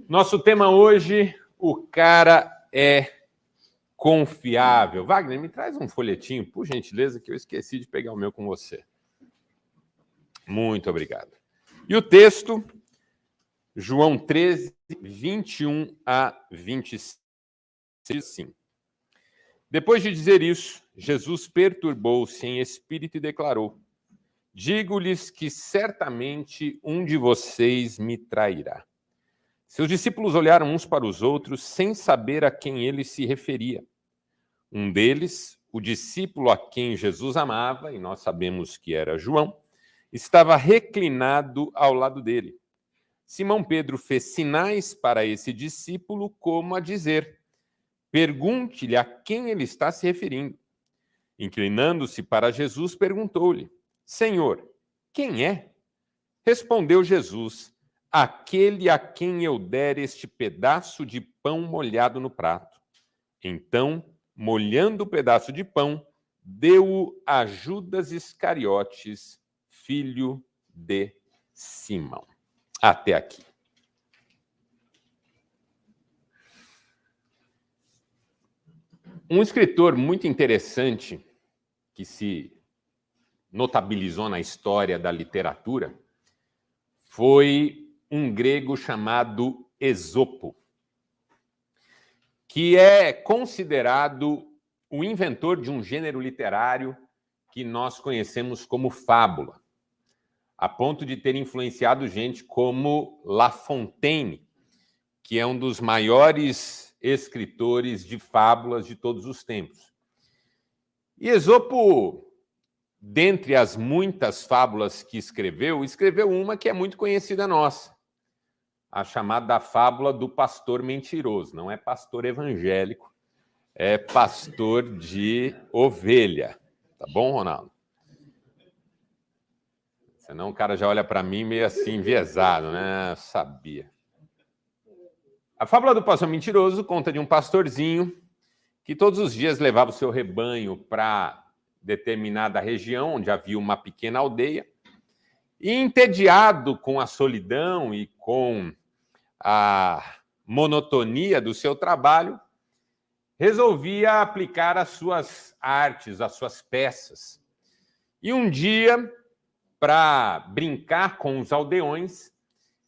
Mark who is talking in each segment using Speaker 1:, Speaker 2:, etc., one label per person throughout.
Speaker 1: Nosso tema hoje, o cara é confiável. Wagner, me traz um folhetinho, por gentileza, que eu esqueci de pegar o meu com você. Muito obrigado. E o texto, João 13, 21 a 26. Sim. Depois de dizer isso, Jesus perturbou-se em espírito e declarou: digo-lhes que certamente um de vocês me trairá. Seus discípulos olharam uns para os outros sem saber a quem ele se referia. Um deles, o discípulo a quem Jesus amava, e nós sabemos que era João, estava reclinado ao lado dele. Simão Pedro fez sinais para esse discípulo, como a dizer: pergunte-lhe a quem ele está se referindo. Inclinando-se para Jesus, perguntou-lhe: Senhor, quem é? Respondeu Jesus: aquele a quem eu der este pedaço de pão molhado no prato. Então, molhando o pedaço de pão, deu-o a Judas Iscariotes, filho de Simão. Até aqui. Um escritor muito interessante, que se notabilizou na história da literatura, foi um grego chamado Esopo, que é considerado o inventor de um gênero literário que nós conhecemos como fábula, a ponto de ter influenciado gente como La Fontaine, que é um dos maiores escritores de fábulas de todos os tempos. E Esopo, dentre as muitas fábulas que escreveu uma que é muito conhecida nossa, a chamada fábula do pastor mentiroso. Não é pastor evangélico, é pastor de ovelha. Tá bom, Ronaldo? Senão o cara já olha para mim meio assim, enviesado, né? Eu sabia. A fábula do pastor mentiroso conta de um pastorzinho que todos os dias levava o seu rebanho para determinada região, onde havia uma pequena aldeia, e entediado com a solidão e com a monotonia do seu trabalho, resolvia aplicar as suas artes, as suas peças. E um dia, para brincar com os aldeões,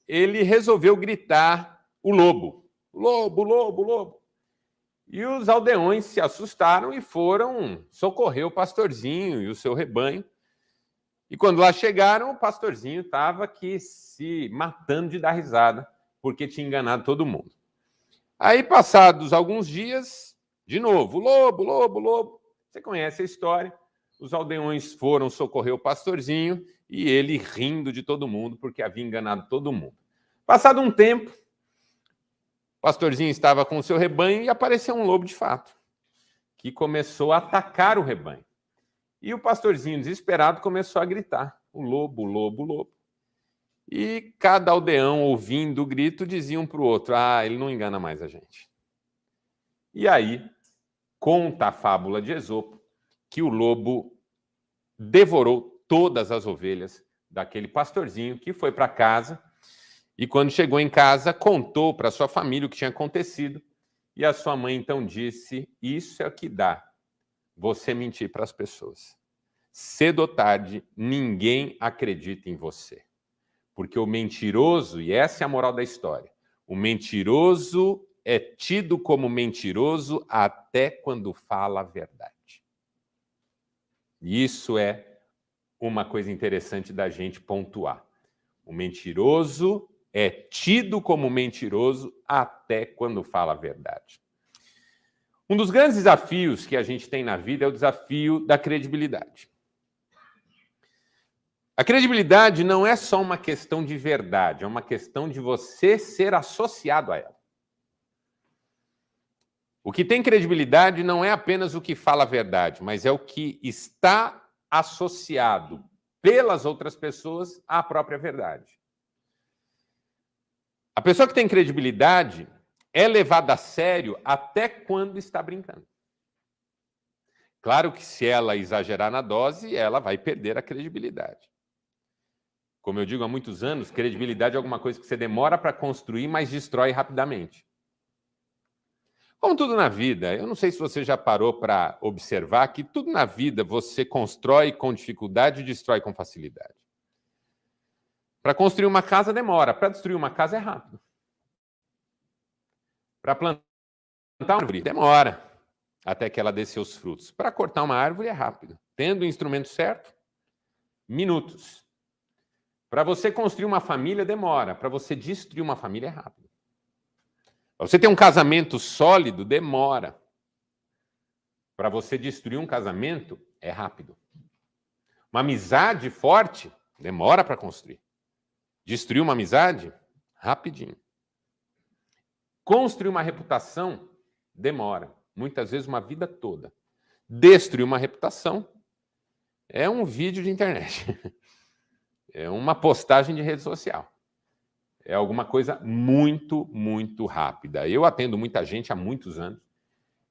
Speaker 1: ele resolveu gritar o lobo. Lobo, lobo, lobo. E os aldeões se assustaram e foram socorrer o pastorzinho e o seu rebanho. E quando lá chegaram, o pastorzinho estava aqui se matando de dar risada, porque tinha enganado todo mundo. Aí, passados alguns dias, de novo, lobo, lobo, lobo. Você conhece a história. Os aldeões foram socorrer o pastorzinho e ele rindo de todo mundo, porque havia enganado todo mundo. Passado um tempo, o pastorzinho estava com o seu rebanho e apareceu um lobo de fato, que começou a atacar o rebanho. E o pastorzinho, desesperado, começou a gritar: o lobo, o lobo, o lobo. E cada aldeão, ouvindo o grito, dizia um para o outro: ah, ele não engana mais a gente. E aí, conta a fábula de Esopo que o lobo devorou todas as ovelhas daquele pastorzinho, que foi para casa, e quando chegou em casa, contou para sua família o que tinha acontecido, e a sua mãe então disse: isso é o que dá você mentir para as pessoas. Cedo ou tarde, ninguém acredita em você. Porque o mentiroso, e essa é a moral da história, o mentiroso é tido como mentiroso até quando fala a verdade. E isso é uma coisa interessante da gente pontuar. O mentiroso é tido como mentiroso até quando fala a verdade. Um dos grandes desafios que a gente tem na vida é o desafio da credibilidade. A credibilidade não é só uma questão de verdade, é uma questão de você ser associado a ela. O que tem credibilidade não é apenas o que fala a verdade, mas é o que está associado pelas outras pessoas à própria verdade. A pessoa que tem credibilidade é levada a sério até quando está brincando. Claro que se ela exagerar na dose, ela vai perder a credibilidade. Como eu digo há muitos anos, credibilidade é alguma coisa que você demora para construir, mas destrói rapidamente. Como tudo na vida, eu não sei se você já parou para observar que tudo na vida você constrói com dificuldade e destrói com facilidade. Para construir uma casa demora, para destruir uma casa é rápido. Para plantar uma árvore demora até que ela dê seus frutos. Para cortar uma árvore é rápido. Tendo o instrumento certo, minutos. Para você construir uma família demora, para você destruir uma família é rápido. Para você ter um casamento sólido demora. Para você destruir um casamento é rápido. Uma amizade forte demora para construir. Destruir uma amizade, rapidinho. Construir uma reputação, demora. Muitas vezes uma vida toda. Destruir uma reputação é um vídeo de internet. É uma postagem de rede social. É alguma coisa muito, muito rápida. Eu atendo muita gente há muitos anos.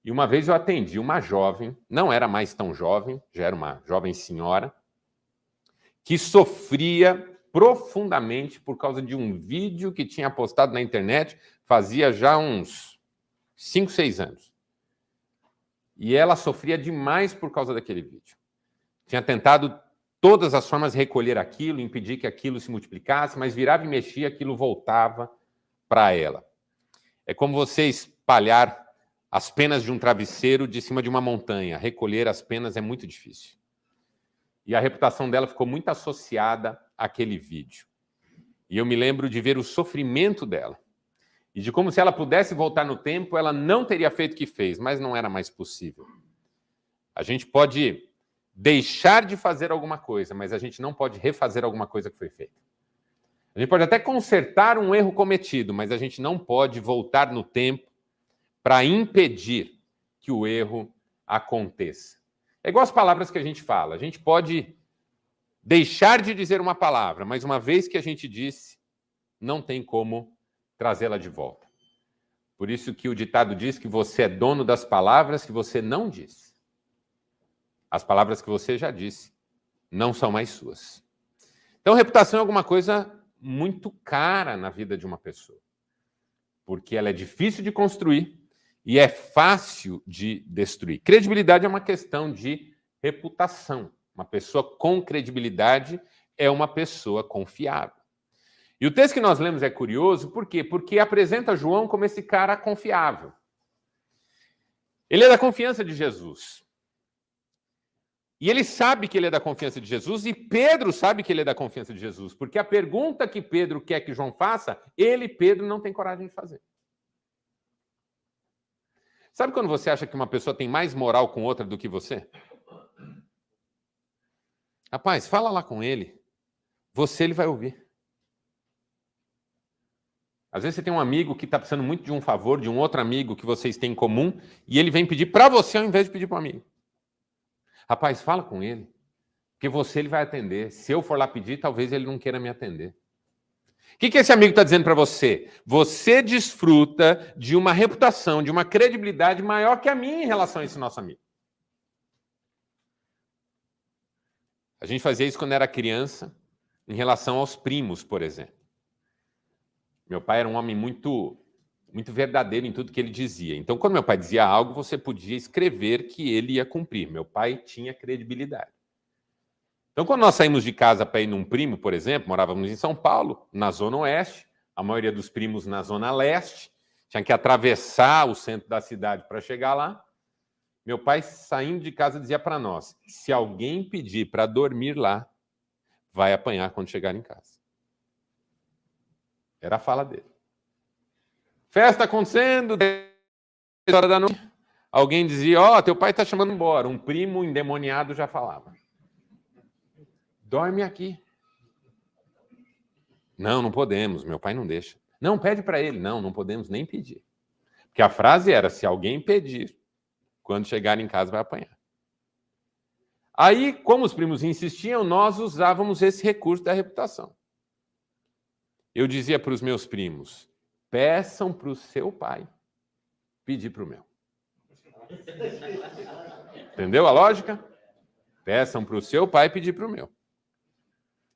Speaker 1: E uma vez eu atendi uma jovem, não era mais tão jovem, já era uma jovem senhora, que sofria profundamente por causa de um vídeo que tinha postado na internet fazia já uns 5, 6 anos. E ela sofria demais por causa daquele vídeo. Tinha tentado todas as formas recolher aquilo, impedir que aquilo se multiplicasse, mas virava e mexia, aquilo voltava para ela. É como você espalhar as penas de um travesseiro de cima de uma montanha. Recolher as penas é muito difícil. E a reputação dela ficou muito associada àquele vídeo. E eu me lembro de ver o sofrimento dela. E de como se ela pudesse voltar no tempo, ela não teria feito o que fez, mas não era mais possível. A gente pode deixar de fazer alguma coisa, mas a gente não pode refazer alguma coisa que foi feita. A gente pode até consertar um erro cometido, mas a gente não pode voltar no tempo para impedir que o erro aconteça. É igual as palavras que a gente fala. A gente pode deixar de dizer uma palavra, mas uma vez que a gente disse, não tem como trazê-la de volta. Por isso que o ditado diz que você é dono das palavras que você não disse. As palavras que você já disse não são mais suas. Então, reputação é alguma coisa muito cara na vida de uma pessoa, porque ela é difícil de construir e é fácil de destruir. Credibilidade é uma questão de reputação. Uma pessoa com credibilidade é uma pessoa confiável. E o texto que nós lemos é curioso, por quê? Porque apresenta João como esse cara confiável. Ele é da confiança de Jesus. E ele sabe que ele é da confiança de Jesus, e Pedro sabe que ele é da confiança de Jesus, porque a pergunta que Pedro quer que João faça, ele, Pedro, não tem coragem de fazer. Sabe quando você acha que uma pessoa tem mais moral com outra do que você? Rapaz, fala lá com ele. Ele vai ouvir. Às vezes você tem um amigo que está precisando muito de um favor, de um outro amigo que vocês têm em comum, e ele vem pedir para você ao invés de pedir para o amigo. Rapaz, fala com ele, porque ele vai atender. Se eu for lá pedir, talvez ele não queira me atender. O que esse amigo está dizendo para você? Você desfruta de uma reputação, de uma credibilidade maior que a minha em relação a esse nosso amigo. A gente fazia isso quando era criança, em relação aos primos, por exemplo. Meu pai era um homem muito verdadeiro em tudo que ele dizia. Então, quando meu pai dizia algo, você podia escrever que ele ia cumprir. Meu pai tinha credibilidade. Então, quando nós saímos de casa para ir num primo, por exemplo, morávamos em São Paulo, na Zona Oeste, a maioria dos primos na Zona Leste, tinha que atravessar o centro da cidade para chegar lá. Meu pai, saindo de casa, dizia para nós, se alguém pedir para dormir lá, vai apanhar quando chegar em casa. Era a fala dele. Festa acontecendo, 10 horas da noite, alguém dizia, ó, teu pai está chamando embora. Um primo endemoniado já falava. Dorme aqui. Não podemos, meu pai não deixa. Não, pede para ele. Não podemos nem pedir. Porque a frase era, se alguém pedir, quando chegar em casa vai apanhar. Aí, como os primos insistiam, nós usávamos esse recurso da reputação. Eu dizia para os meus primos, peçam para o seu pai pedir para o meu. Entendeu a lógica? Peçam para o seu pai pedir para o meu.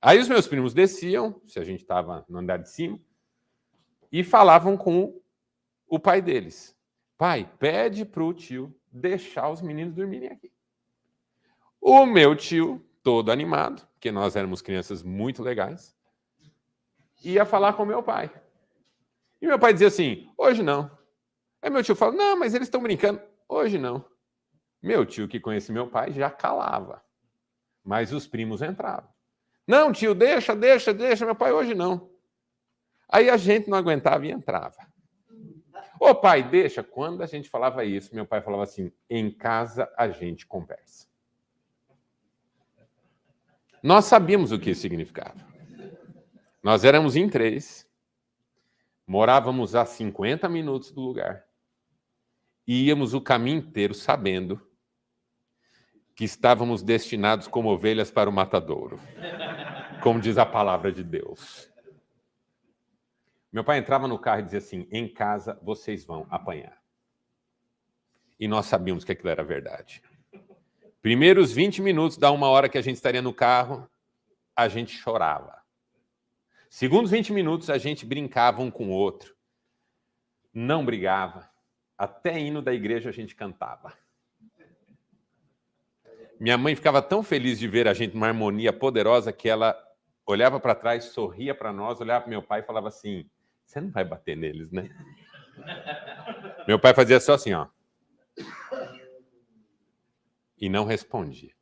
Speaker 1: Aí os meus primos desciam, se a gente estava no andar de cima, e falavam com o pai deles. Pai, pede para o tio deixar os meninos dormirem aqui. O meu tio, todo animado, porque nós éramos crianças muito legais, ia falar com meu pai. E meu pai dizia assim, hoje não. Aí meu tio fala, não, mas eles estão brincando. Hoje não. Meu tio, que conhecia meu pai, já calava. Mas os primos entravam. Não, tio, deixa, meu pai, hoje não. Aí a gente não aguentava e entrava. Ô pai, deixa. Quando a gente falava isso, meu pai falava assim, em casa a gente conversa. Nós sabíamos o que isso significava. Nós éramos em 3, morávamos a 50 minutos do lugar. E íamos o caminho inteiro sabendo que estávamos destinados como ovelhas para o matadouro. Como diz a palavra de Deus. Meu pai entrava no carro e dizia assim, em casa vocês vão apanhar. E nós sabíamos que aquilo era verdade. Primeiros 20 minutos da 1 hora que a gente estaria no carro, a gente chorava. Segundos 20 minutos, a gente brincava um com o outro. Não brigava. Até hino da igreja a gente cantava. Minha mãe ficava tão feliz de ver a gente numa harmonia poderosa que ela olhava para trás, sorria para nós, olhava para meu pai e falava assim, você não vai bater neles, né? Meu pai fazia só assim, ó. E não respondia.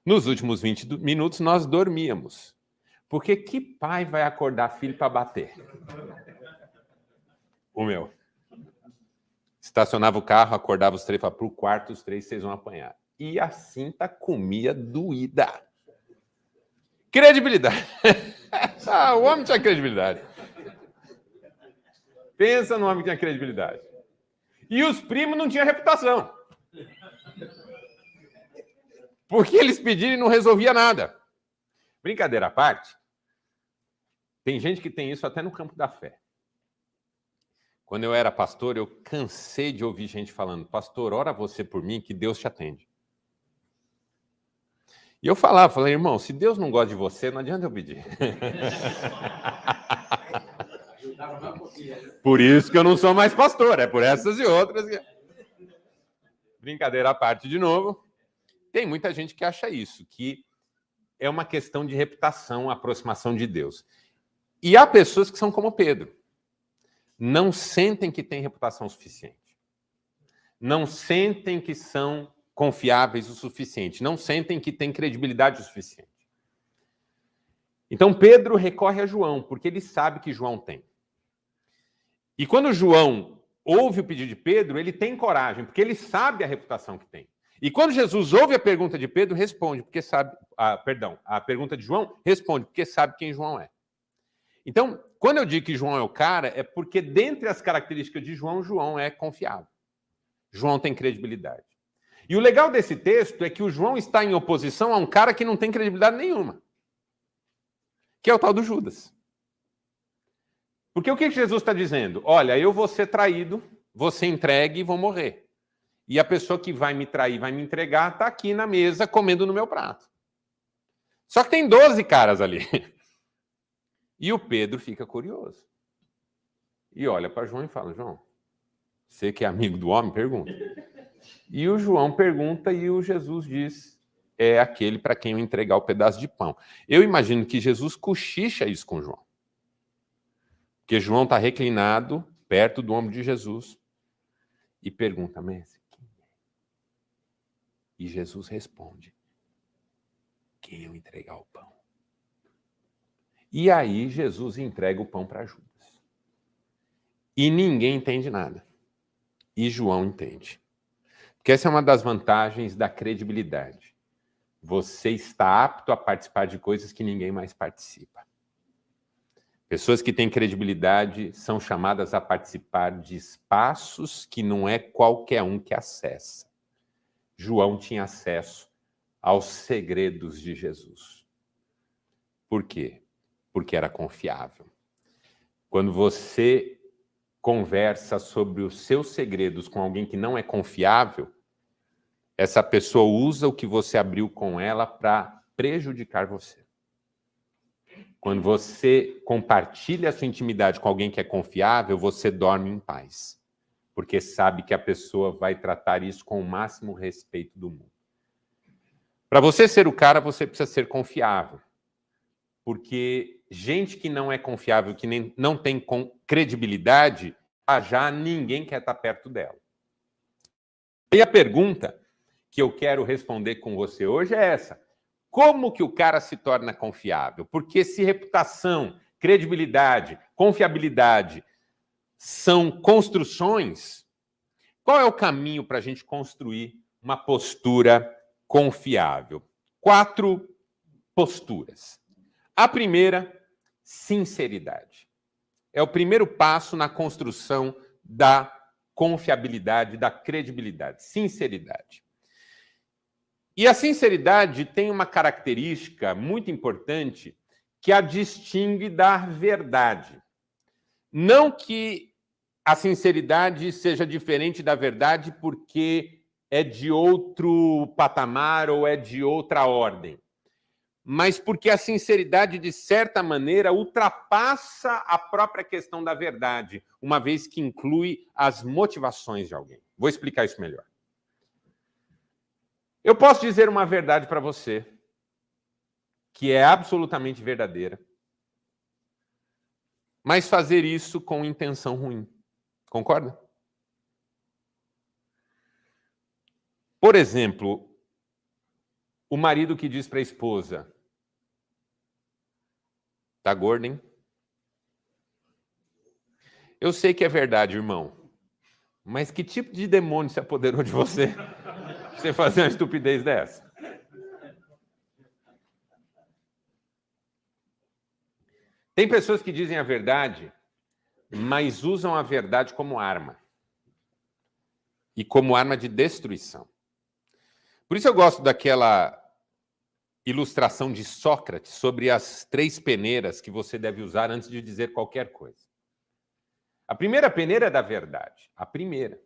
Speaker 1: Nos últimos 20 minutos, nós dormíamos. Porque que pai vai acordar filho para bater? O meu. Estacionava o carro, acordava os 3, falava, pro quarto, os 3 vocês vão apanhar. E a cinta comia doída. Credibilidade. O homem tinha credibilidade. Pensa no homem que tinha credibilidade. E os primos não tinham reputação. Porque eles pediram e não resolvia nada. Brincadeira à parte, tem gente que tem isso até no campo da fé. Quando eu era pastor, eu cansei de ouvir gente falando, pastor, ora você por mim que Deus te atende. E eu falei, irmão, se Deus não gosta de você, não adianta eu pedir. Por isso que eu não sou mais pastor, é por essas e outras. Brincadeira à parte de novo. Tem muita gente que acha isso, que é uma questão de reputação, aproximação de Deus. E há pessoas que são como Pedro. Não sentem que têm reputação suficiente. Não sentem que são confiáveis o suficiente. Não sentem que têm credibilidade o suficiente. Então Pedro recorre a João, porque ele sabe que João tem. E quando João ouve o pedido de Pedro, ele tem coragem, porque ele sabe a reputação que tem. E quando Jesus ouve a pergunta de Pedro, responde, porque sabe... a pergunta de João, responde, porque sabe quem João é. Então, quando eu digo que João é o cara, é porque dentre as características de João, João é confiável. João tem credibilidade. E o legal desse texto é que o João está em oposição a um cara que não tem credibilidade nenhuma, que é o tal do Judas. Porque o que Jesus está dizendo? Olha, eu vou ser traído, vou ser entregue e vou morrer. E a pessoa que vai me trair, vai me entregar, está aqui na mesa comendo no meu prato. Só que tem 12 caras ali. E o Pedro fica curioso. E olha para João e fala, João, você que é amigo do homem, pergunta. E o João pergunta e o Jesus diz, é aquele para quem eu entregar o pedaço de pão. Eu imagino que Jesus cochicha isso com João. Porque João está reclinado perto do ombro de Jesus e pergunta, mestre, quem é? E Jesus responde, quem eu entregar o pão. E aí Jesus entrega o pão para Judas. E ninguém entende nada. E João entende. Porque essa é uma das vantagens da credibilidade. Você está apto a participar de coisas que ninguém mais participa. Pessoas que têm credibilidade são chamadas a participar de espaços que não é qualquer um que acessa. João tinha acesso aos segredos de Jesus. Por quê? Porque era confiável. Quando você conversa sobre os seus segredos com alguém que não é confiável, essa pessoa usa o que você abriu com ela para prejudicar você. Quando você compartilha a sua intimidade com alguém que é confiável, você dorme em paz. Porque sabe que a pessoa vai tratar isso com o máximo respeito do mundo. Para você ser o cara, você precisa ser confiável. Porque gente que não é confiável, que não tem credibilidade, já ninguém quer estar perto dela. E a pergunta que eu quero responder com você hoje é essa. Como que o cara se torna confiável? Porque se reputação, credibilidade, confiabilidade são construções, qual é o caminho para a gente construir uma postura confiável? 4 posturas. A primeira, sinceridade. É o primeiro passo na construção da confiabilidade, da credibilidade. Sinceridade. E a sinceridade tem uma característica muito importante que a distingue da verdade. Não que a sinceridade seja diferente da verdade porque é de outro patamar ou é de outra ordem, mas porque a sinceridade, de certa maneira, ultrapassa a própria questão da verdade, uma vez que inclui as motivações de alguém. Vou explicar isso melhor. Eu posso dizer uma verdade para você, que é absolutamente verdadeira, mas fazer isso com intenção ruim. Concorda? Por exemplo, o marido que diz para a esposa: tá gorda, hein? Eu sei que é verdade, irmão, mas que tipo de demônio se apoderou de você? Você fazer uma estupidez dessa? Tem pessoas que dizem a verdade, mas usam a verdade como arma. E como arma de destruição. Por isso eu gosto daquela ilustração de Sócrates sobre as 3 peneiras que você deve usar antes de dizer qualquer coisa. A primeira peneira é da verdade. A primeira.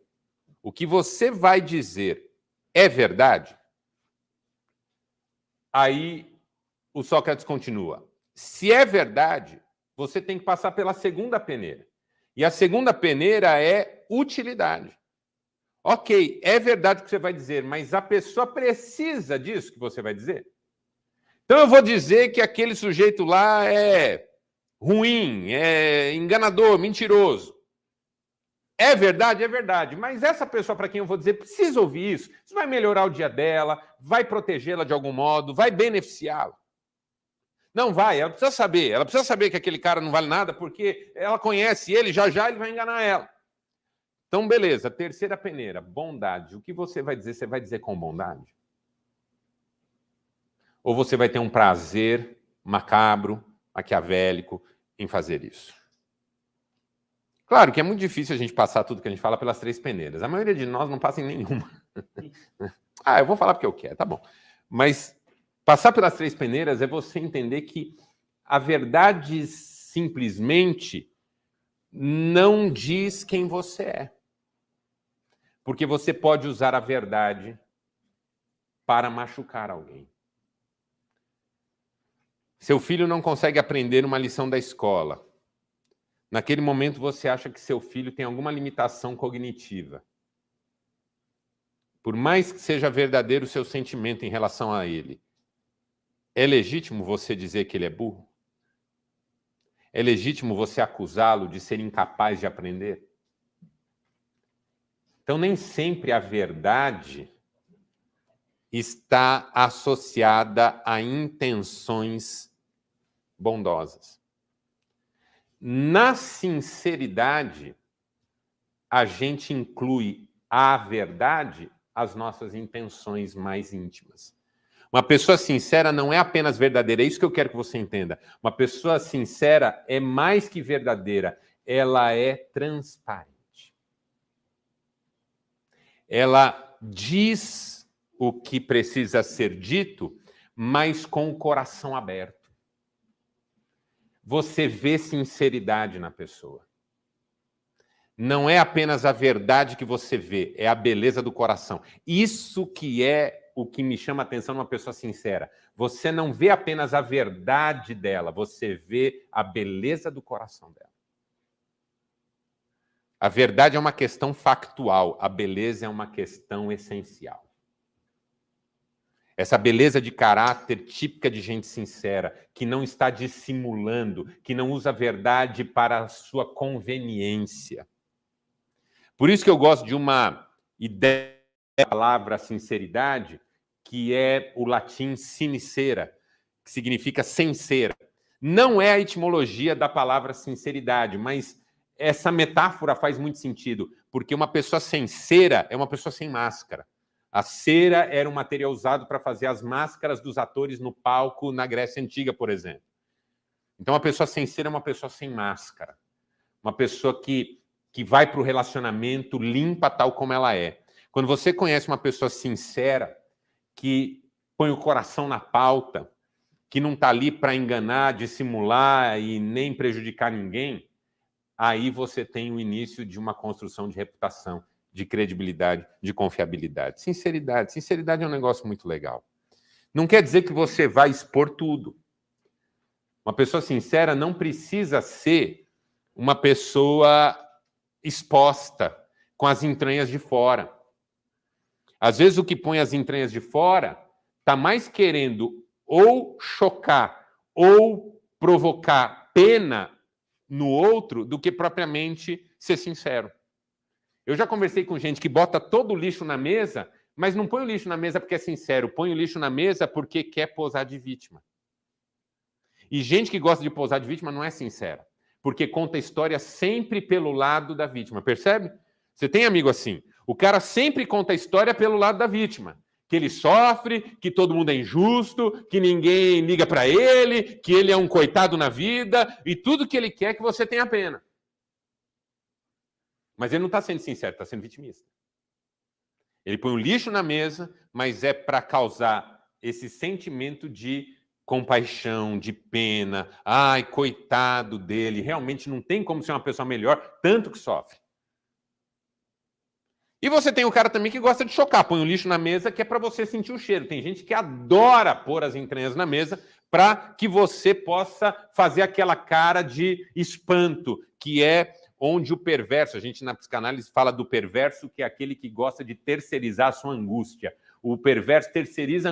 Speaker 1: O que você vai dizer é verdade? Aí o Sócrates continua. Se é verdade, você tem que passar pela segunda peneira. E a segunda peneira é utilidade. Ok, é verdade o que você vai dizer, mas a pessoa precisa disso que você vai dizer. Então eu vou dizer que aquele sujeito lá é ruim, é enganador, mentiroso. É verdade, mas essa pessoa para quem eu vou dizer precisa ouvir isso. Isso vai melhorar o dia dela, vai protegê-la de algum modo, vai beneficiá-la. Não vai, ela precisa saber que aquele cara não vale nada porque ela conhece ele, já ele vai enganar ela. Então, beleza, terceira peneira, bondade. O que você vai dizer com bondade? Ou você vai ter um prazer macabro, maquiavélico em fazer isso? Claro que é muito difícil a gente passar tudo que a gente fala pelas 3 peneiras. A maioria de nós não passa em nenhuma. Eu vou falar porque eu quero, tá bom. Mas passar pelas 3 peneiras é você entender que a verdade simplesmente não diz quem você é. Porque você pode usar a verdade para machucar alguém. Seu filho não consegue aprender uma lição da escola. Naquele momento você acha que seu filho tem alguma limitação cognitiva. Por mais que seja verdadeiro o seu sentimento em relação a ele, é legítimo você dizer que ele é burro? É legítimo você acusá-lo de ser incapaz de aprender? Então, nem sempre a verdade está associada a intenções bondosas. Na sinceridade, a gente inclui à verdade as nossas intenções mais íntimas. Uma pessoa sincera não é apenas verdadeira, é isso que eu quero que você entenda. Uma pessoa sincera é mais que verdadeira, ela é transparente. Ela diz o que precisa ser dito, mas com o coração aberto. Você vê sinceridade na pessoa. Não é apenas a verdade que você vê, é a beleza do coração. Isso que é o que me chama a atenção numa pessoa sincera. Você não vê apenas a verdade dela, você vê a beleza do coração dela. A verdade é uma questão factual, a beleza é uma questão essencial. Essa beleza de caráter típica de gente sincera, que não está dissimulando, que não usa a verdade para a sua conveniência. Por isso que eu gosto de uma ideia da palavra sinceridade, que é o latim sincera, que significa sincera. Não é a etimologia da palavra sinceridade, mas essa metáfora faz muito sentido, porque uma pessoa sincera é uma pessoa sem máscara. A cera era um material usado para fazer as máscaras dos atores no palco na Grécia Antiga, por exemplo. Então, uma pessoa sincera é uma pessoa sem máscara. Uma pessoa que vai para o relacionamento limpa tal como ela é. Quando você conhece uma pessoa sincera, que põe o coração na pauta, que não está ali para enganar, dissimular e nem prejudicar ninguém, aí você tem o início de uma construção de reputação, de credibilidade, de confiabilidade. Sinceridade. Sinceridade é um negócio muito legal. Não quer dizer que você vai expor tudo. Uma pessoa sincera não precisa ser uma pessoa exposta, com as entranhas de fora. Às vezes o que põe as entranhas de fora está mais querendo ou chocar ou provocar pena no outro do que propriamente ser sincero. Eu já conversei com gente que bota todo o lixo na mesa, mas não põe o lixo na mesa porque é sincero, põe o lixo na mesa porque quer posar de vítima. E gente que gosta de posar de vítima não é sincera, porque conta a história sempre pelo lado da vítima, percebe? Você tem amigo assim, o cara sempre conta a história pelo lado da vítima, que ele sofre, que todo mundo é injusto, que ninguém liga para ele, que ele é um coitado na vida, e tudo que ele quer é que você tenha pena. Mas ele não está sendo sincero, está sendo vitimista. Ele põe o lixo na mesa, mas é para causar esse sentimento de compaixão, de pena. Ai, coitado dele, realmente não tem como ser uma pessoa melhor, tanto que sofre. E você tem o cara também que gosta de chocar, põe o lixo na mesa, que é para você sentir o cheiro. Tem gente que adora pôr as entranhas na mesa para que você possa fazer aquela cara de espanto, que é onde o perverso, a gente na psicanálise fala do perverso, que é aquele que gosta de terceirizar a sua angústia. O perverso terceiriza a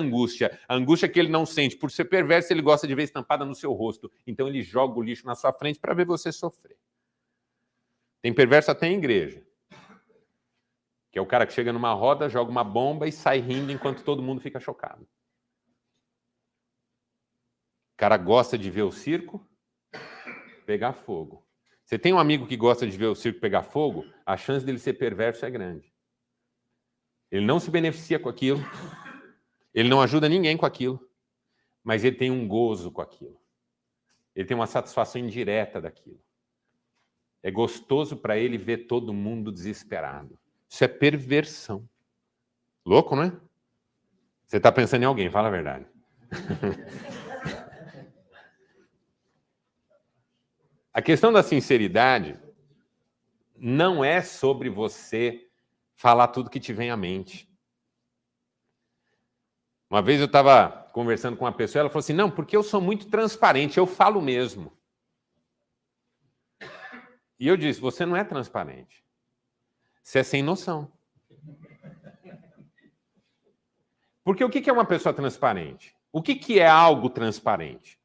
Speaker 1: angústia que ele não sente. Por ser perverso, ele gosta de ver estampada no seu rosto. Então ele joga o lixo na sua frente para ver você sofrer. Tem perverso até em igreja, que é o cara que chega numa roda, joga uma bomba e sai rindo enquanto todo mundo fica chocado. O cara gosta de ver o circo pegar fogo. Você tem um amigo que gosta de ver o circo pegar fogo, a chance dele ser perverso é grande. Ele não se beneficia com aquilo, ele não ajuda ninguém com aquilo, mas ele tem um gozo com aquilo. Ele tem uma satisfação indireta daquilo. É gostoso para ele ver todo mundo desesperado. Isso é perversão. Louco, não é? Você está pensando em alguém, fala a verdade. A questão da sinceridade não é sobre você falar tudo que te vem à mente. Uma vez eu estava conversando com uma pessoa, ela falou assim, não, porque eu sou muito transparente, eu falo mesmo. E eu disse, você não é transparente. Você é sem noção. Porque o que é uma pessoa transparente? O que é algo transparente?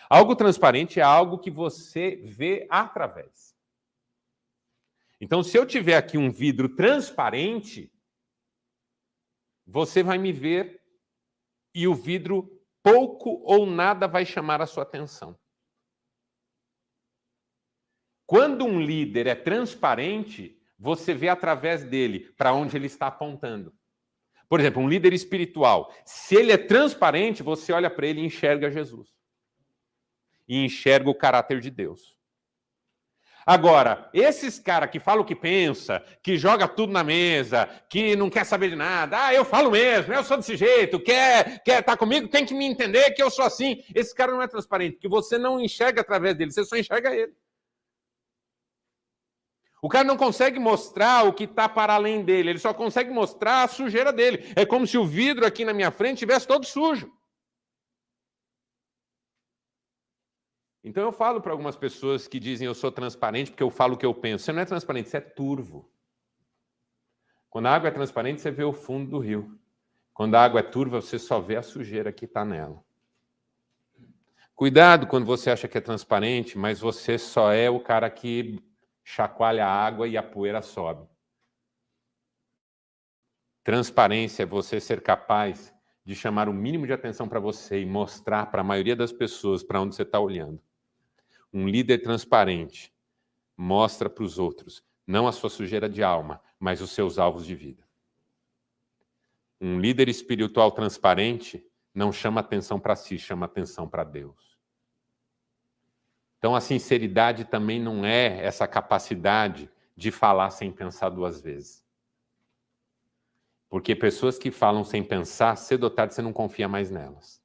Speaker 1: Algo transparente é algo que você vê através. Então, se eu tiver aqui um vidro transparente, você vai me ver e o vidro pouco ou nada vai chamar a sua atenção. Quando um líder é transparente, você vê através dele para onde ele está apontando. Por exemplo, um líder espiritual, se ele é transparente, você olha para ele e enxerga Jesus. E enxerga o caráter de Deus. Agora, esses caras que falam o que pensa, que joga tudo na mesa, que não quer saber de nada, eu falo mesmo, eu sou desse jeito, quer estar comigo, tem que me entender que eu sou assim. Esse cara não é transparente, porque você não enxerga através dele, você só enxerga ele. O cara não consegue mostrar o que está para além dele, ele só consegue mostrar a sujeira dele. É como se o vidro aqui na minha frente estivesse todo sujo. Então eu falo para algumas pessoas que dizem eu sou transparente porque eu falo o que eu penso. Você não é transparente, você é turvo. Quando a água é transparente, você vê o fundo do rio. Quando a água é turva, você só vê a sujeira que está nela. Cuidado quando você acha que é transparente, mas você só é o cara que chacoalha a água e a poeira sobe. Transparência é você ser capaz de chamar o mínimo de atenção para você e mostrar para a maioria das pessoas para onde você está olhando. Um líder transparente mostra para os outros, não a sua sujeira de alma, mas os seus alvos de vida. Um líder espiritual transparente não chama atenção para si, chama atenção para Deus. Então, a sinceridade também não é essa capacidade de falar sem pensar duas vezes. Porque pessoas que falam sem pensar, cedo ou tarde você não confia mais nelas.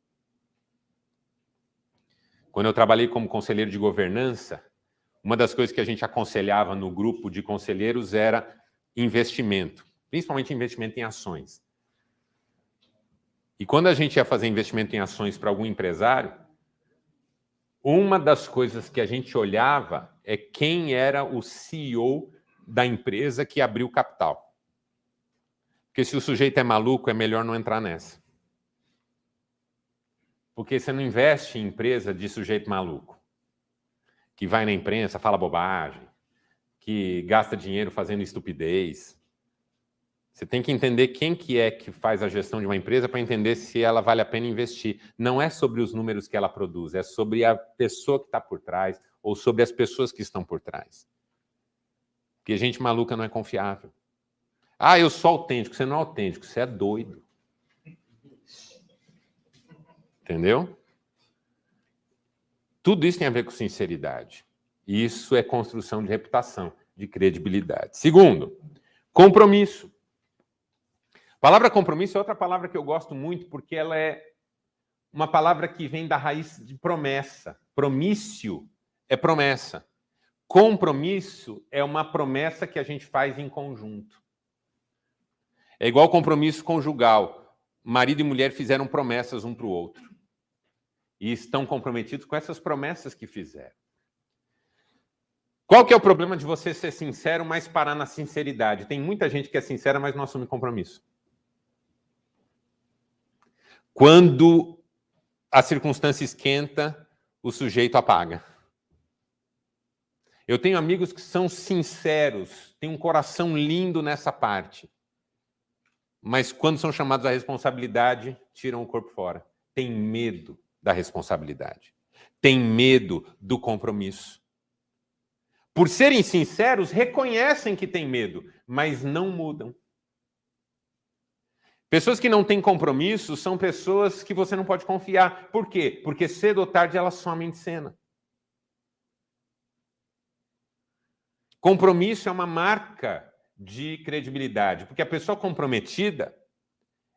Speaker 1: Quando eu trabalhei como conselheiro de governança, uma das coisas que a gente aconselhava no grupo de conselheiros era investimento, principalmente investimento em ações. E quando a gente ia fazer investimento em ações para algum empresário, uma das coisas que a gente olhava é quem era o CEO da empresa que abriu o capital. Porque se o sujeito é maluco, é melhor não entrar nessa. Porque você não investe em empresa de sujeito maluco, que vai na imprensa, fala bobagem, que gasta dinheiro fazendo estupidez. Você tem que entender quem que é que faz a gestão de uma empresa para entender se ela vale a pena investir. Não é sobre os números que ela produz, é sobre a pessoa que está por trás ou sobre as pessoas que estão por trás. Porque gente maluca não é confiável. Ah, eu sou autêntico. Você não é autêntico, você é doido. Entendeu? Tudo isso tem a ver com sinceridade. Isso é construção de reputação, de credibilidade. Segundo, compromisso. A palavra compromisso é outra palavra que eu gosto muito, porque ela é uma palavra que vem da raiz de promessa. Promício é promessa. Compromisso é uma promessa que a gente faz em conjunto. É igual compromisso conjugal. Marido e mulher fizeram promessas um para o outro. E estão comprometidos com essas promessas que fizeram. Qual que é o problema de você ser sincero, mas parar na sinceridade? Tem muita gente que é sincera, mas não assume compromisso. Quando a circunstância esquenta, o sujeito apaga. Eu tenho amigos que são sinceros, têm um coração lindo nessa parte. Mas quando são chamados à responsabilidade, tiram o corpo fora. Tem medo da responsabilidade. Tem medo do compromisso. Por serem sinceros, reconhecem que têm medo, mas não mudam. Pessoas que não têm compromisso são pessoas que você não pode confiar. Por quê? Porque cedo ou tarde elas somem de cena. Compromisso é uma marca de credibilidade, porque a pessoa comprometida,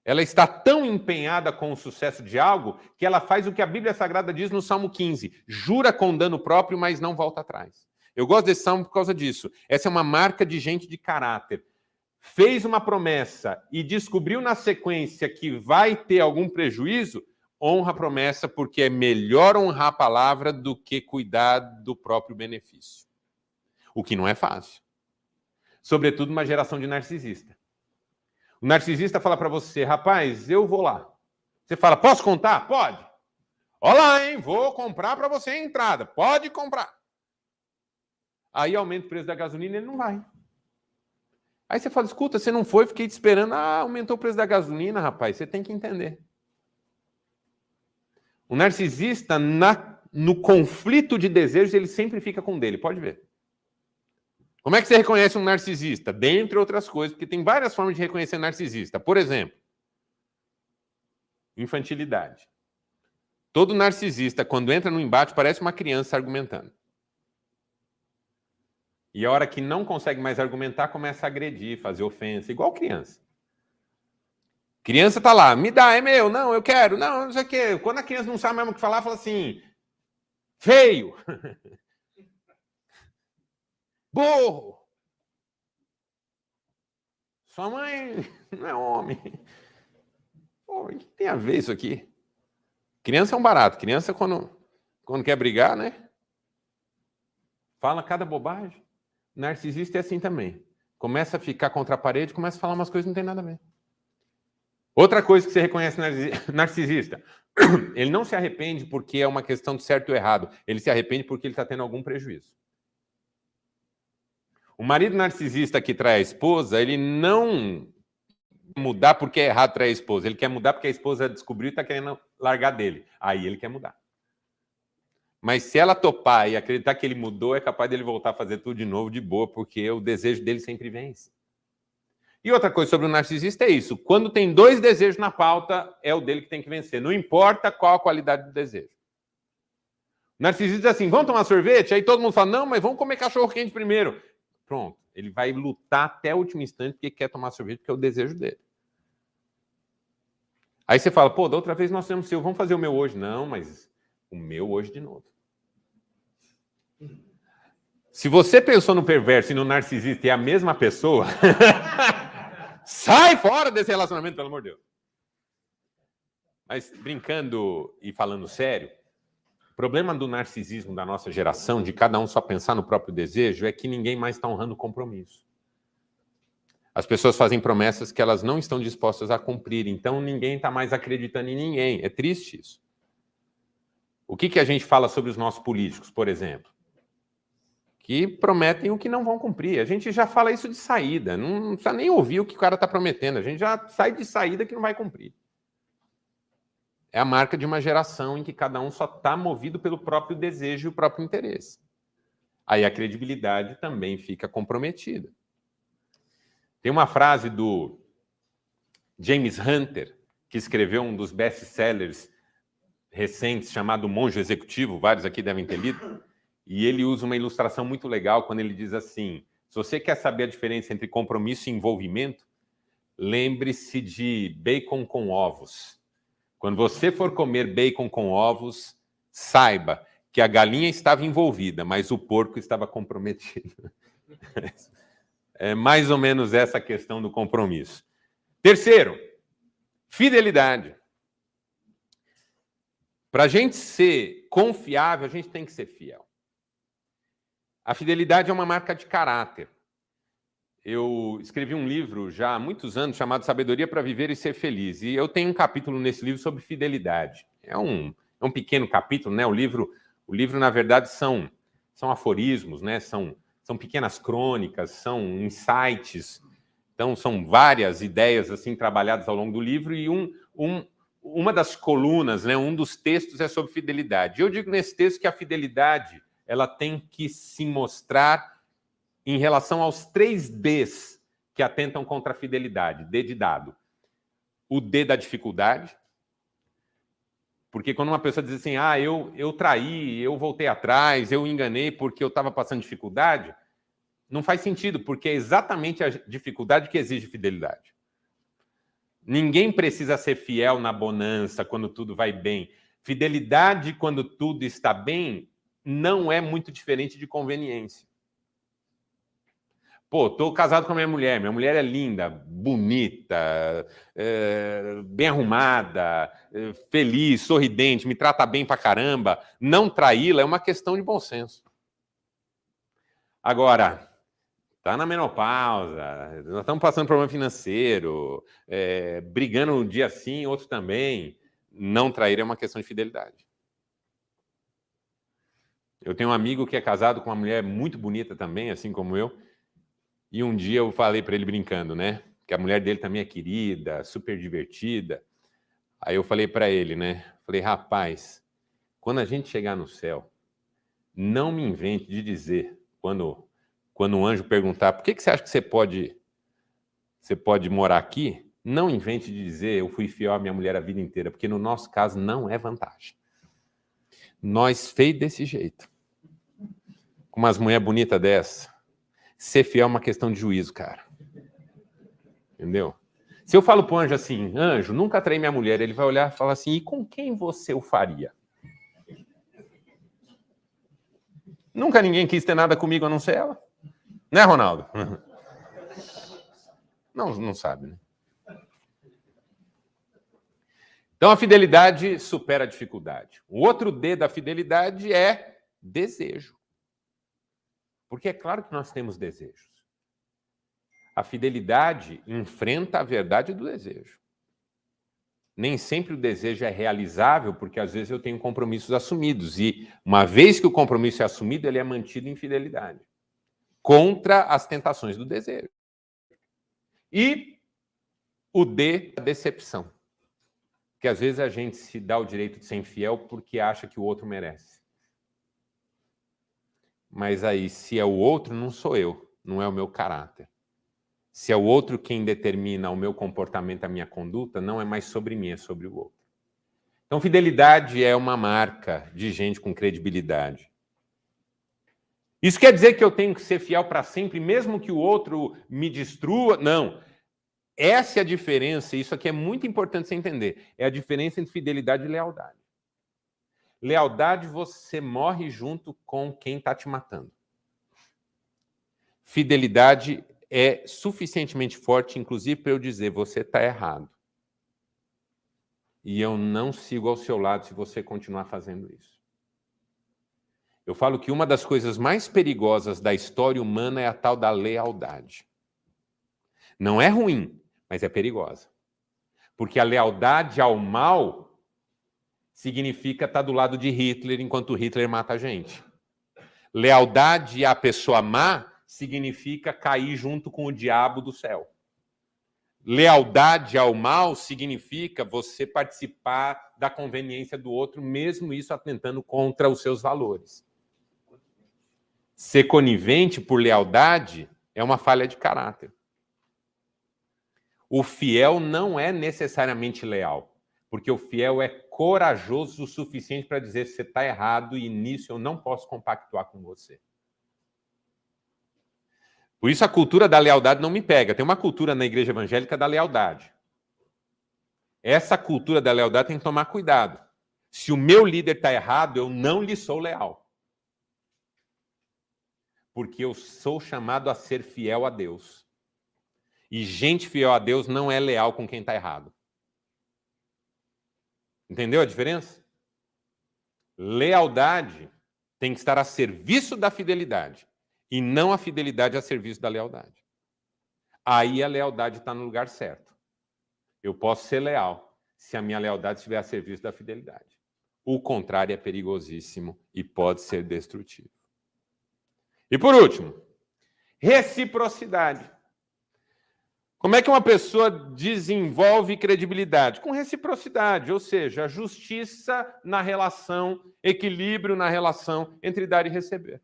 Speaker 1: ela está tão empenhada com o sucesso de algo que ela faz o que a Bíblia Sagrada diz no Salmo 15, jura com dano próprio, mas não volta atrás. Eu gosto desse salmo por causa disso. Essa é uma marca de gente de caráter. Fez uma promessa e descobriu na sequência que vai ter algum prejuízo, honra a promessa, porque é melhor honrar a palavra do que cuidar do próprio benefício. O que não é fácil. Sobretudo uma geração de narcisista. O narcisista fala para você, rapaz, eu vou lá. Você fala, posso contar? Pode. Olá, hein? Vou comprar para você a entrada. Pode comprar. Aí aumenta o preço da gasolina e ele não vai. Aí você fala, escuta, você não foi, fiquei te esperando. Ah, aumentou o preço da gasolina, rapaz. Você tem que entender. O narcisista, no conflito de desejos, ele sempre fica com o dele. Pode ver. Como é que você reconhece um narcisista? Dentre outras coisas, porque tem várias formas de reconhecer narcisista. Por exemplo, infantilidade. Todo narcisista, quando entra no embate, parece uma criança argumentando. E a hora que não consegue mais argumentar, começa a agredir, fazer ofensa, igual criança. Criança tá lá, me dá, é meu, não, eu quero, não sei o quê. Quando a criança não sabe mesmo o que falar, fala assim, feio, burro, Sua mãe não é homem. Pô, o que tem a ver isso aqui? Criança é um barato. Criança, quando quer brigar, né? Fala cada bobagem. Narcisista é assim também. Começa a ficar contra a parede, começa a falar umas coisas que não tem nada a ver. Outra coisa que você reconhece narcisista, ele não se arrepende porque é uma questão de certo ou errado. Ele se arrepende porque ele está tendo algum prejuízo. O marido narcisista que trai a esposa, ele não mudar porque é errado trair a esposa. Ele quer mudar porque a esposa descobriu e está querendo largar dele. Aí ele quer mudar. Mas se ela topar e acreditar que ele mudou, é capaz dele voltar a fazer tudo de novo de boa, porque o desejo dele sempre vence. E outra coisa sobre o narcisista é isso. Quando tem dois desejos na pauta, é o dele que tem que vencer. Não importa qual a qualidade do desejo. O narcisista diz assim, vamos tomar sorvete? Aí todo mundo fala, não, mas vamos comer cachorro quente primeiro. Pronto. Ele vai lutar até o último instante porque quer tomar sorvete, porque é o desejo dele. Aí você fala, pô, da outra vez nós temos o seu, vamos fazer o meu hoje. Não, mas o meu hoje de novo. Se você pensou no perverso e no narcisista e é a mesma pessoa, sai fora desse relacionamento, pelo amor de Deus. Mas brincando e falando sério, o problema do narcisismo da nossa geração, de cada um só pensar no próprio desejo, é que ninguém mais está honrando o compromisso. As pessoas fazem promessas que elas não estão dispostas a cumprir, então ninguém está mais acreditando em ninguém. É triste isso. O que a gente fala sobre os nossos políticos, por exemplo? Que prometem o que não vão cumprir. A gente já fala isso de saída, não precisa nem ouvir o que o cara está prometendo, a gente já sai de saída que não vai cumprir. É a marca de uma geração em que cada um só está movido pelo próprio desejo e o próprio interesse. Aí a credibilidade também fica comprometida. Tem uma frase do James Hunter, que escreveu um dos best-sellers recentes, chamado Monge Executivo, vários aqui devem ter lido, e ele usa uma ilustração muito legal quando ele diz assim, se você quer saber a diferença entre compromisso e envolvimento, lembre-se de bacon com ovos. Quando você for comer bacon com ovos, saiba que a galinha estava envolvida, mas o porco estava comprometido. É mais ou menos essa questão do compromisso. Terceiro, fidelidade. Para a gente ser confiável, a gente tem que ser fiel. A fidelidade é uma marca de caráter. Eu escrevi um livro já há muitos anos chamado Sabedoria para Viver e Ser Feliz. E eu tenho um capítulo nesse livro sobre fidelidade. É um pequeno capítulo, né? O livro na verdade, são aforismos, né? São pequenas crônicas, são insights. Então, são várias ideias assim trabalhadas ao longo do livro. E uma das colunas, né? Um dos textos é sobre fidelidade. Eu digo nesse texto que a fidelidade ela tem que se mostrar em relação aos 3 Ds que atentam contra a fidelidade. D de dado. O D da dificuldade. Porque quando uma pessoa diz assim, eu traí, eu voltei atrás, eu enganei porque eu estava passando dificuldade, não faz sentido, porque é exatamente a dificuldade que exige fidelidade. Ninguém precisa ser fiel na bonança, quando tudo vai bem. Fidelidade, quando tudo está bem, não é muito diferente de conveniência. Pô, estou casado com a minha mulher é linda, bonita, bem arrumada, feliz, sorridente, me trata bem pra caramba. Não traí-la é uma questão de bom senso. Agora, tá na menopausa, nós estamos passando problema financeiro, brigando um dia sim, outro também. Não trair é uma questão de fidelidade. Eu tenho um amigo que é casado com uma mulher muito bonita também, assim como eu, e um dia eu falei para ele brincando, né? Que a mulher dele também é querida, super divertida. Aí eu falei para ele, né? Falei, rapaz, quando a gente chegar no céu, não me invente de dizer, quando o anjo perguntar, por que você acha que você pode morar aqui? Não invente de dizer, eu fui fiel à minha mulher a vida inteira, porque no nosso caso não é vantagem. Nós feios desse jeito, com umas mulheres bonitas dessa, ser fiel é uma questão de juízo, cara. Entendeu? Se eu falo pro anjo assim, anjo, nunca traí minha mulher, ele vai olhar e falar assim, e com quem você o faria? Nunca ninguém quis ter nada comigo a não ser ela. Né, Ronaldo? Não sabe, né? Então, a fidelidade supera a dificuldade. O outro D da fidelidade é desejo. Porque é claro que nós temos desejos. A fidelidade enfrenta a verdade do desejo. Nem sempre o desejo é realizável, porque às vezes eu tenho compromissos assumidos. E uma vez que o compromisso é assumido, ele é mantido em fidelidade. Contra as tentações do desejo. E o D, a decepção. Que às vezes a gente se dá o direito de ser infiel porque acha que o outro merece. Mas aí, se é o outro, não sou eu, não é o meu caráter. Se é o outro quem determina o meu comportamento, a minha conduta, não é mais sobre mim, é sobre o outro. Então, fidelidade é uma marca de gente com credibilidade. Isso quer dizer que eu tenho que ser fiel para sempre, mesmo que o outro me destrua? Não. Essa é a diferença, isso aqui é muito importante você entender. É a diferença entre fidelidade e lealdade. Lealdade, você morre junto com quem está te matando. Fidelidade é suficientemente forte, inclusive, para eu dizer, você está errado. E eu não sigo ao seu lado se você continuar fazendo isso. Eu falo que uma das coisas mais perigosas da história humana é a tal da lealdade. Não é ruim, mas é perigosa. Porque a lealdade ao mal significa estar do lado de Hitler enquanto Hitler mata a gente. Lealdade à pessoa má significa cair junto com o diabo do céu. Lealdade ao mal significa você participar da conveniência do outro, mesmo isso atentando contra os seus valores. Ser conivente por lealdade é uma falha de caráter. O fiel não é necessariamente leal, porque o fiel é corajoso o suficiente para dizer que você está errado e nisso eu não posso compactuar com você. Por isso a cultura da lealdade não me pega. Tem uma cultura na igreja evangélica da lealdade. Essa cultura da lealdade tem que tomar cuidado. Se o meu líder está errado, eu não lhe sou leal. Porque eu sou chamado a ser fiel a Deus. E gente fiel a Deus não é leal com quem está errado. Entendeu a diferença? Lealdade tem que estar a serviço da fidelidade e não a fidelidade a serviço da lealdade. Aí a lealdade está no lugar certo. Eu posso ser leal se a minha lealdade estiver a serviço da fidelidade. O contrário é perigosíssimo e pode ser destrutivo. E por último, reciprocidade. Como é que uma pessoa desenvolve credibilidade? Com reciprocidade, ou seja, justiça na relação, equilíbrio na relação entre dar e receber.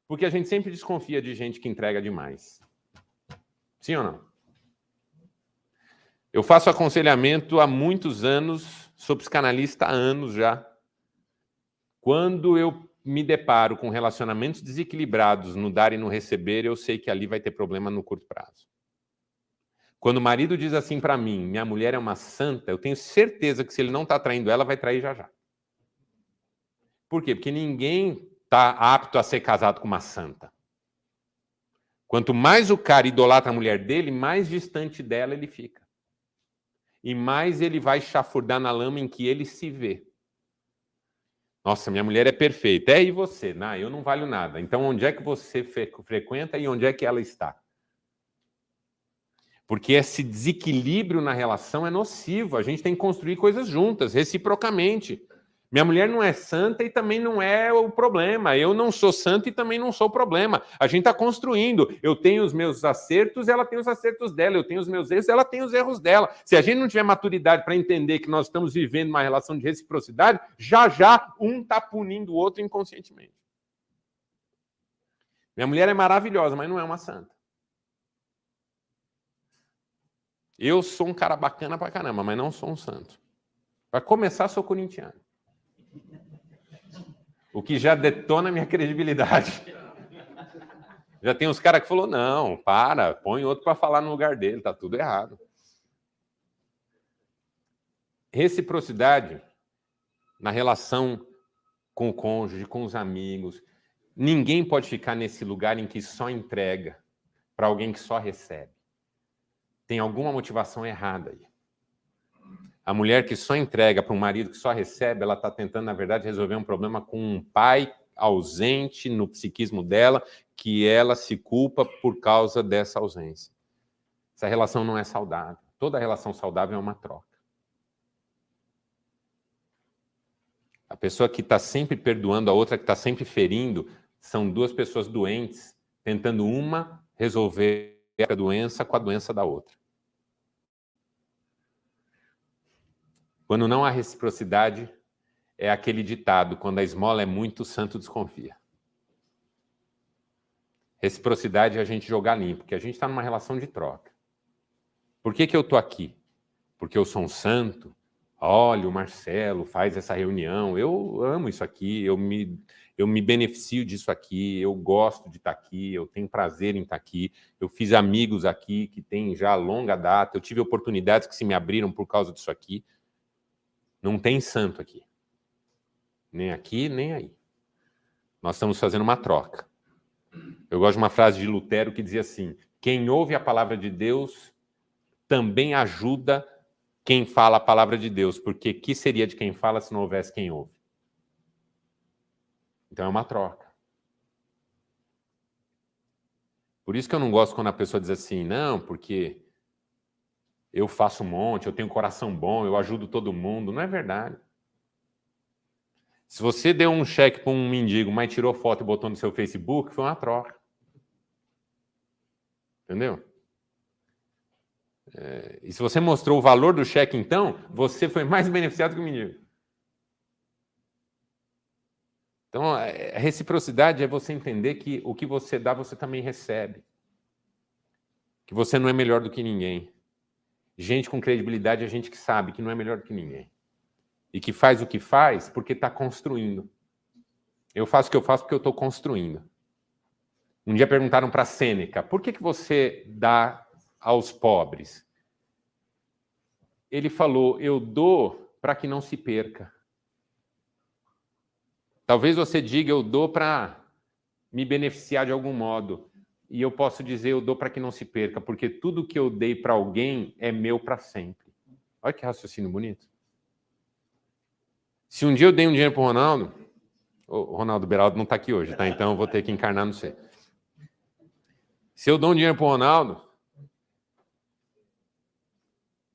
Speaker 1: Porque a gente sempre desconfia de gente que entrega demais. Sim ou não? Eu faço aconselhamento há muitos anos, sou psicanalista há anos já. Quando eu me deparo com relacionamentos desequilibrados no dar e no receber, eu sei que ali vai ter problema no curto prazo. Quando o marido diz assim para mim, minha mulher é uma santa, eu tenho certeza que se ele não está traindo ela, vai trair já já. Por quê? Porque ninguém está apto a ser casado com uma santa. Quanto mais o cara idolatra a mulher dele, mais distante dela ele fica. E mais ele vai chafurdar na lama em que ele se vê. Nossa, minha mulher é perfeita. E você? Não, eu não valho nada. Então, onde é que você frequenta e onde é que ela está? Porque esse desequilíbrio na relação é nocivo. A gente tem que construir coisas juntas, reciprocamente. Minha mulher não é santa e também não é o problema. Eu não sou santo e também não sou o problema. A gente está construindo. Eu tenho os meus acertos, ela tem os acertos dela. Eu tenho os meus erros, ela tem os erros dela. Se a gente não tiver maturidade para entender que nós estamos vivendo uma relação de reciprocidade, já já um está punindo o outro inconscientemente. Minha mulher é maravilhosa, mas não é uma santa. Eu sou um cara bacana pra caramba, mas não sou um santo. Para começar, sou corintiano. O que já detona a minha credibilidade. Já tem uns caras que falaram, não, põe outro para falar no lugar dele, tá tudo errado. Reciprocidade na relação com o cônjuge, com os amigos. Ninguém pode ficar nesse lugar em que só entrega para alguém que só recebe. tem alguma motivação errada aí. A mulher que só entrega para um marido que só recebe, ela está tentando, na verdade, resolver um problema com um pai ausente no psiquismo dela, que ela se culpa por causa dessa ausência. Essa relação não é saudável. Toda relação saudável é uma troca. A pessoa que está sempre perdoando a outra, que está sempre ferindo, são duas pessoas doentes, tentando uma resolver a doença com a doença da outra. Quando não há reciprocidade, é aquele ditado, quando a esmola é muito, o santo desconfia. Reciprocidade é a gente jogar limpo, porque a gente está numa relação de troca. Por que eu estou aqui? Porque eu sou um santo? Olha, o Marcelo faz essa reunião, eu amo isso aqui, eu me beneficio disso aqui, eu gosto de estar aqui, eu tenho prazer em estar aqui, eu fiz amigos aqui que têm já longa data, eu tive oportunidades que se me abriram por causa disso aqui. Não tem santo aqui. Nem aqui, nem aí. Nós estamos fazendo uma troca. Eu gosto de uma frase de Lutero que dizia assim: quem ouve a palavra de Deus também ajuda quem fala a palavra de Deus, porque que seria de quem fala se não houvesse quem ouve? Então é uma troca. Por isso que eu não gosto quando a pessoa diz assim, não, porque eu faço um monte, eu tenho um coração bom, eu ajudo todo mundo. Não é verdade. Se você deu um cheque para um mendigo, mas tirou foto e botou no seu Facebook, foi uma troca. Entendeu? E se você mostrou o valor do cheque, então, você foi mais beneficiado que o mendigo. Então, a reciprocidade é você entender que o que você dá, você também recebe. Que você não é melhor do que ninguém. Gente com credibilidade é gente que sabe que não é melhor do que ninguém. E que faz o que faz porque está construindo. Eu faço o que eu faço porque eu estou construindo. Um dia perguntaram para Sêneca, por que você dá aos pobres? Ele falou, eu dou para que não se perca. Talvez você diga, eu dou para me beneficiar de algum modo. E eu posso dizer, eu dou para que não se perca, porque tudo que eu dei para alguém é meu para sempre. Olha que raciocínio bonito. Se um dia eu dei um dinheiro para o Ronaldo, o Ronaldo Beraldo não está aqui hoje, tá? Então eu vou ter que encarnar no você. Se eu dou um dinheiro para o Ronaldo,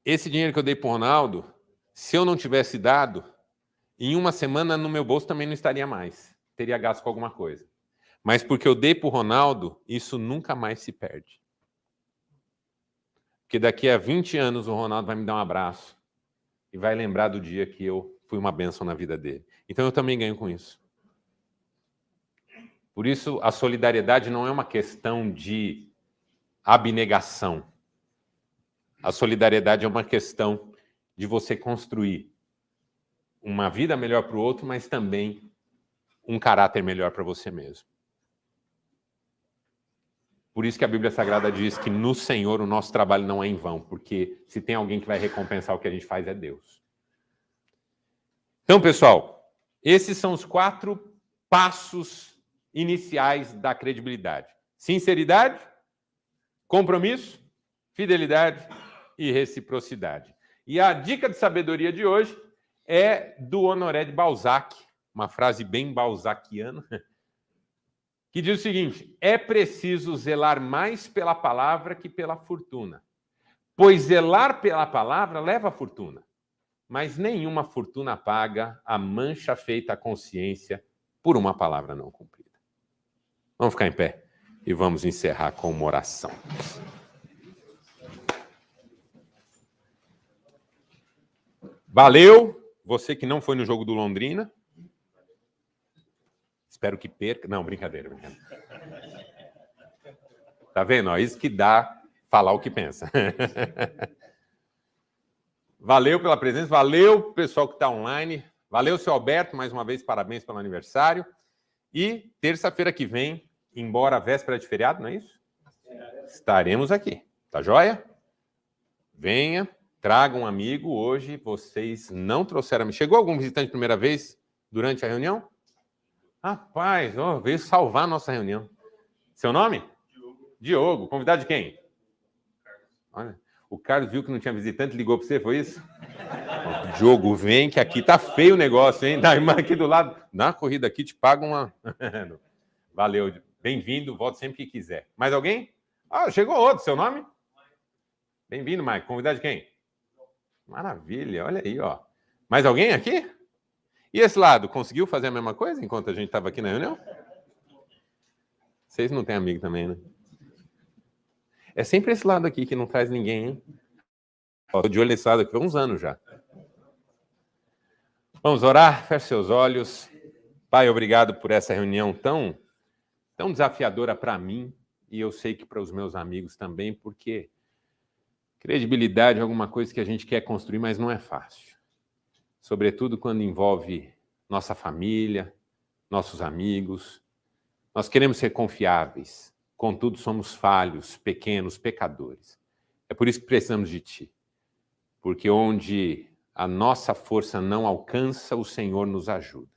Speaker 1: esse dinheiro que eu dei para o Ronaldo, se eu não tivesse dado, em uma semana no meu bolso também não estaria mais. Teria gasto com alguma coisa. Mas porque eu dei para o Ronaldo, isso nunca mais se perde. Porque daqui a 20 anos o Ronaldo vai me dar um abraço e vai lembrar do dia que eu fui uma bênção na vida dele. Então eu também ganho com isso. Por isso, a solidariedade não é uma questão de abnegação. A solidariedade é uma questão de você construir uma vida melhor para o outro, mas também um caráter melhor para você mesmo. Por isso que a Bíblia Sagrada diz que no Senhor o nosso trabalho não é em vão, porque se tem alguém que vai recompensar o que a gente faz é Deus. Então, pessoal, esses são os 4 passos iniciais da credibilidade. Sinceridade, compromisso, fidelidade e reciprocidade. E a dica de sabedoria de hoje é do Honoré de Balzac, uma frase bem balzaquiana, que diz o seguinte: é preciso zelar mais pela palavra que pela fortuna, pois zelar pela palavra leva a fortuna, mas nenhuma fortuna paga a mancha feita à consciência por uma palavra não cumprida. Vamos ficar em pé e vamos encerrar com uma oração. Valeu, você que não foi no jogo do Londrina. Espero que perca. Não, brincadeira. Tá vendo? Ó, isso que dá falar o que pensa. Valeu pela presença, valeu pessoal que está online, valeu seu Alberto, mais uma vez parabéns pelo aniversário. E terça-feira que vem, embora a véspera de feriado, não é isso? Estaremos aqui, tá joia? Venha, traga um amigo. Hoje vocês não trouxeram... Chegou algum visitante primeira vez durante a reunião? Rapaz, veio salvar a nossa reunião. Seu nome? Diogo. Convidado de quem? Olha. O Carlos viu que não tinha visitante, ligou para você, foi isso? Diogo, vem que aqui tá feio o negócio, hein? Da irmã aqui do lado. Na corrida aqui te paga uma... Valeu, bem-vindo, volte sempre que quiser. Mais alguém? Ah, chegou outro, seu nome? Bem-vindo, Mike. Convidado de quem? Maravilha, olha aí, ó. Mais alguém aqui? E esse lado, conseguiu fazer a mesma coisa enquanto a gente estava aqui na reunião? Vocês não têm amigo também, né? É sempre esse lado aqui que não traz ninguém, hein? Estou de olho nesse lado aqui há uns anos já. Vamos orar? Feche seus olhos. Pai, obrigado por essa reunião tão desafiadora para mim, e eu sei que para os meus amigos também, porque credibilidade é alguma coisa que a gente quer construir, mas não é fácil. Sobretudo quando envolve nossa família, nossos amigos. Nós queremos ser confiáveis, contudo somos falhos, pequenos, pecadores. É por isso que precisamos de Ti. Porque onde a nossa força não alcança, o Senhor nos ajuda.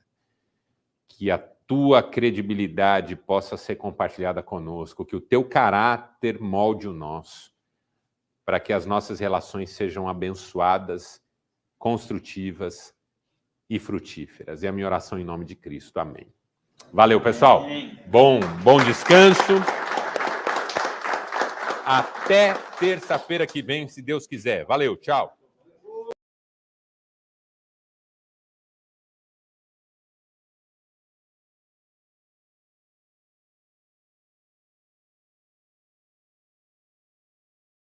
Speaker 1: Que a Tua credibilidade possa ser compartilhada conosco, que o Teu caráter molde o nosso, para que as nossas relações sejam abençoadas, construtivas e frutíferas. É a minha oração em nome de Cristo. Amém. Valeu, pessoal. Bom descanso. Até terça-feira que vem, se Deus quiser. Valeu, tchau.